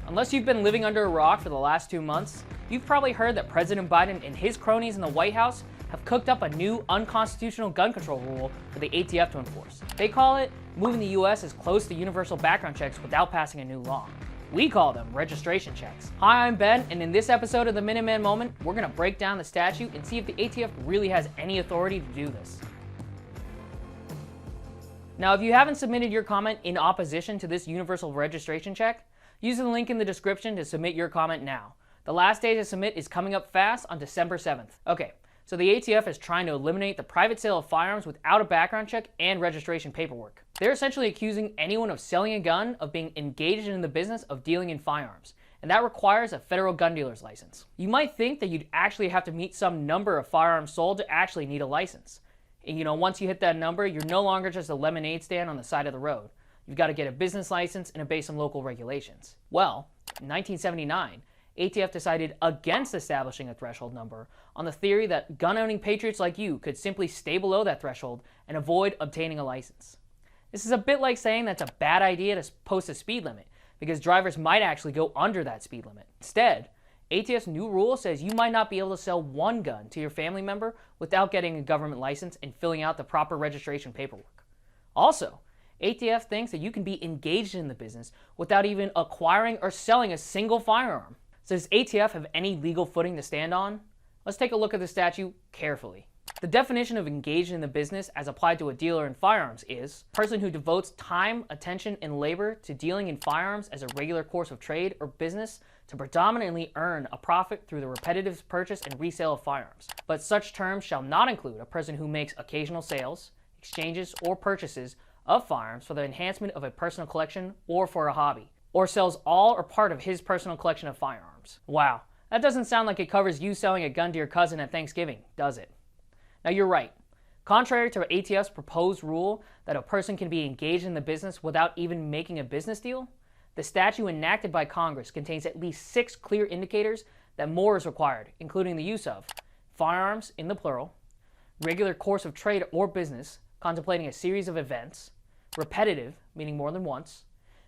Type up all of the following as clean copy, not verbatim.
Unless you've been living under a rock for the last 2 months, you've probably heard that President Biden and his cronies in the White House have cooked up a new unconstitutional gun control rule for the ATF to enforce. They call it moving the US as close to universal background checks without passing a new law. We call them registration checks. Hi, I'm Ben, and in this episode of the Minuteman Moment, we're going to break down the statute and see if the ATF really has any authority to do this. Now, if you haven't submitted your comment in opposition to this universal registration check, use the link in the description to submit your comment now. The last day to submit is coming up fast on December 7th. Okay, so the ATF is trying to eliminate the private sale of firearms without a background check and registration paperwork. They're essentially accusing anyone of selling a gun of being engaged in the business of dealing in firearms, and that requires a federal gun dealer's license. You might think that you'd actually have to meet some number of firearms sold to actually need a license. And once you hit that number, you're no longer just a lemonade stand on the side of the road. You've got to get a business license and obey some local regulations. Well, in 1979, ATF decided against establishing a threshold number on the theory that gun-owning patriots like you could simply stay below that threshold and avoid obtaining a license. This is a bit like saying that's a bad idea to post a speed limit, because drivers might actually go under that speed limit. Instead, ATF's new rule says you might not be able to sell one gun to your family member without getting a government license and filling out the proper registration paperwork. Also, ATF thinks that you can be engaged in the business without even acquiring or selling a single firearm. So does ATF have any legal footing to stand on? Let's take a look at the statute carefully. The definition of engaged in the business as applied to a dealer in firearms is a person who devotes time, attention, and labor to dealing in firearms as a regular course of trade or business to predominantly earn a profit through the repetitive purchase and resale of firearms. But such terms shall not include a person who makes occasional sales, exchanges, or purchases of firearms for the enhancement of a personal collection or for a hobby, or sells all or part of his personal collection of firearms. Wow, that doesn't sound like it covers you selling a gun to your cousin at Thanksgiving, does it? Now you're right. Contrary to ATF's proposed rule that a person can be engaged in the business without even making a business deal, the statute enacted by Congress contains at least 6 clear indicators that more is required, including the use of firearms in the plural, regular course of trade or business contemplating a series of events, repetitive, meaning more than once,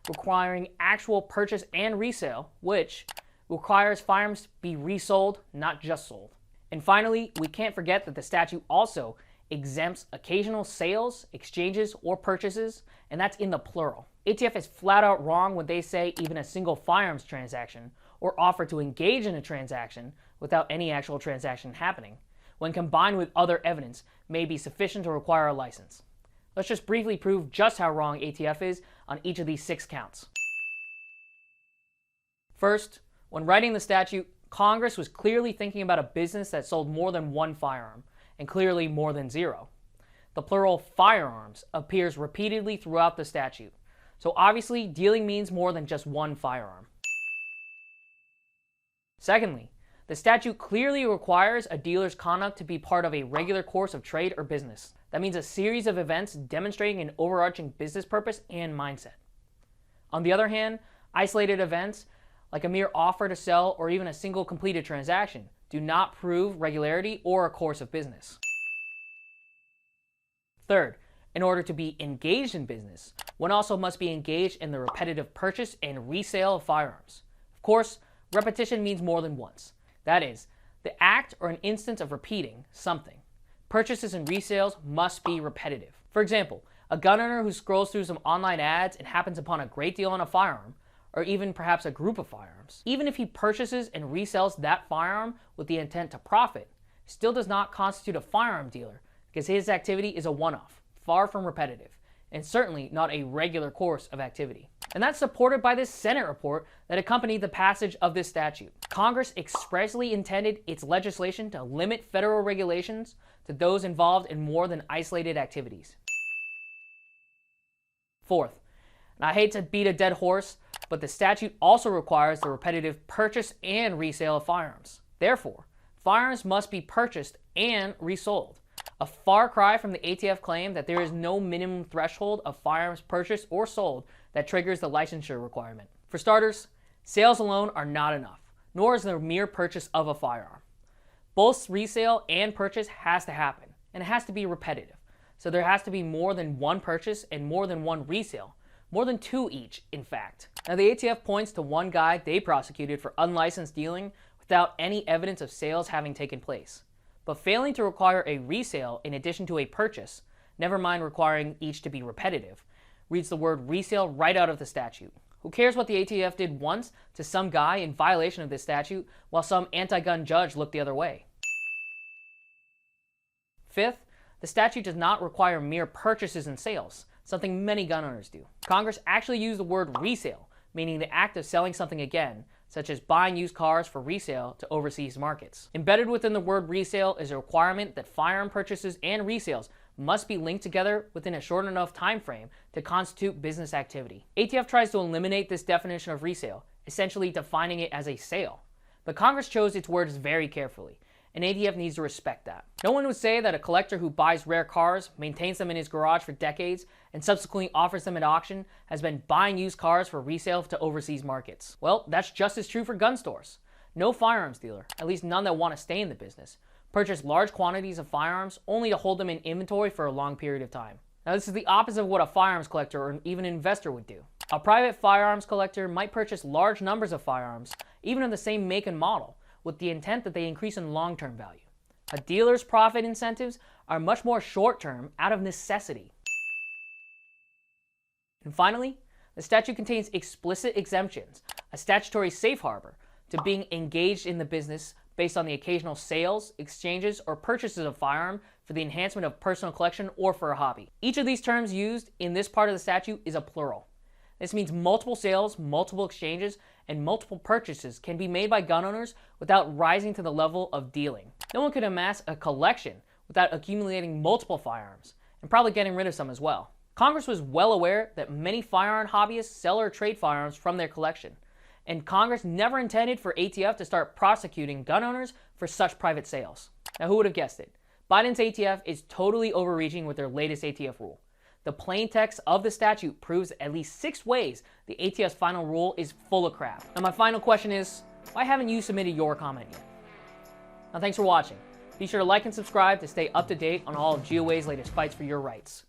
requiring actual purchase and resale, which requires firearms to be resold, not just sold. And finally, we can't forget that the statute also exempts occasional sales, exchanges, or purchases, and that's in the plural. ATF is flat out wrong when they say even a single firearms transaction or offer to engage in a transaction without any actual transaction happening, when combined with other evidence, may be sufficient to require a license. Let's just briefly prove just how wrong ATF is on each of these 6 counts. First, when writing the statute, Congress was clearly thinking about a business that sold more than one firearm, and clearly more than 0. The plural firearms appears repeatedly throughout the statute, so obviously dealing means more than just one firearm. Secondly, the statute clearly requires a dealer's conduct to be part of a regular course of trade or business. That means a series of events demonstrating an overarching business purpose and mindset. On the other hand, isolated events, like a mere offer to sell or even a single completed transaction, do not prove regularity or a course of business. Third, in order to be engaged in business, one also must be engaged in the repetitive purchase and resale of firearms. Of course, repetition means more than once. That is, the act or an instance of repeating something. Purchases and resales must be repetitive. For example, a gun owner who scrolls through some online ads and happens upon a great deal on a firearm, or even perhaps a group of firearms, even if he purchases and resells that firearm with the intent to profit, still does not constitute a firearm dealer because his activity is a one-off, far from repetitive, and certainly not a regular course of activity. And that's supported by this Senate report that accompanied the passage of this statute. Congress expressly intended its legislation to limit federal regulations to those involved in more than isolated activities. Fourth, and I hate to beat a dead horse, but the statute also requires the repetitive purchase and resale of firearms. Therefore, firearms must be purchased and resold. A far cry from the ATF claim that there is no minimum threshold of firearms purchased or sold that triggers the licensure requirement. For starters, sales alone are not enough, nor is the mere purchase of a firearm. Both resale and purchase has to happen, and it has to be repetitive. So there has to be more than one purchase and more than one resale more than 2 each, in fact. Now, the ATF points to one guy they prosecuted for unlicensed dealing without any evidence of sales having taken place, but failing to require a resale in addition to a purchase, never mind requiring each to be repetitive, reads the word resale right out of the statute. Who cares what the ATF did once to some guy in violation of this statute while some anti-gun judge looked the other way? Fifth, the statute does not require mere purchases and sales, something many gun owners do. Congress actually used the word resale, meaning the act of selling something again, such as buying used cars for resale to overseas markets. Embedded within the word resale is a requirement that firearm purchases and resales must be linked together within a short enough time frame to constitute business activity. ATF tries to eliminate this definition of resale, essentially defining it as a sale. But Congress chose its words very carefully, and ATF needs to respect that. No one would say that a collector who buys rare cars, maintains them in his garage for decades, and subsequently offers them at auction has been buying used cars for resale to overseas markets. Well, that's just as true for gun stores. No firearms dealer, at least none that want to stay in the business, purchase large quantities of firearms only to hold them in inventory for a long period of time. Now, this is the opposite of what a firearms collector or even an investor would do. A private firearms collector might purchase large numbers of firearms, even of the same make and model, with the intent that they increase in long-term value. A dealer's profit incentives are much more short-term out of necessity. And finally, the statute contains explicit exemptions, a statutory safe harbor, to being engaged in the business based on the occasional sales, exchanges, or purchases of firearm for the enhancement of personal collection or for a hobby. Each of these terms used in this part of the statute is a plural. This means multiple sales, multiple exchanges, and multiple purchases can be made by gun owners without rising to the level of dealing. No one could amass a collection without accumulating multiple firearms, and probably getting rid of some as well. Congress was well aware that many firearm hobbyists sell or trade firearms from their collection, and Congress never intended for ATF to start prosecuting gun owners for such private sales. Now, who would have guessed it? Biden's ATF is totally overreaching with their latest ATF rule. The plain text of the statute proves at least 6 ways the ATF's final rule is full of crap. Now, my final question is, why haven't you submitted your comment yet? Now, thanks for watching. Be sure to like and subscribe to stay up to date on all of GOA's latest fights for your rights.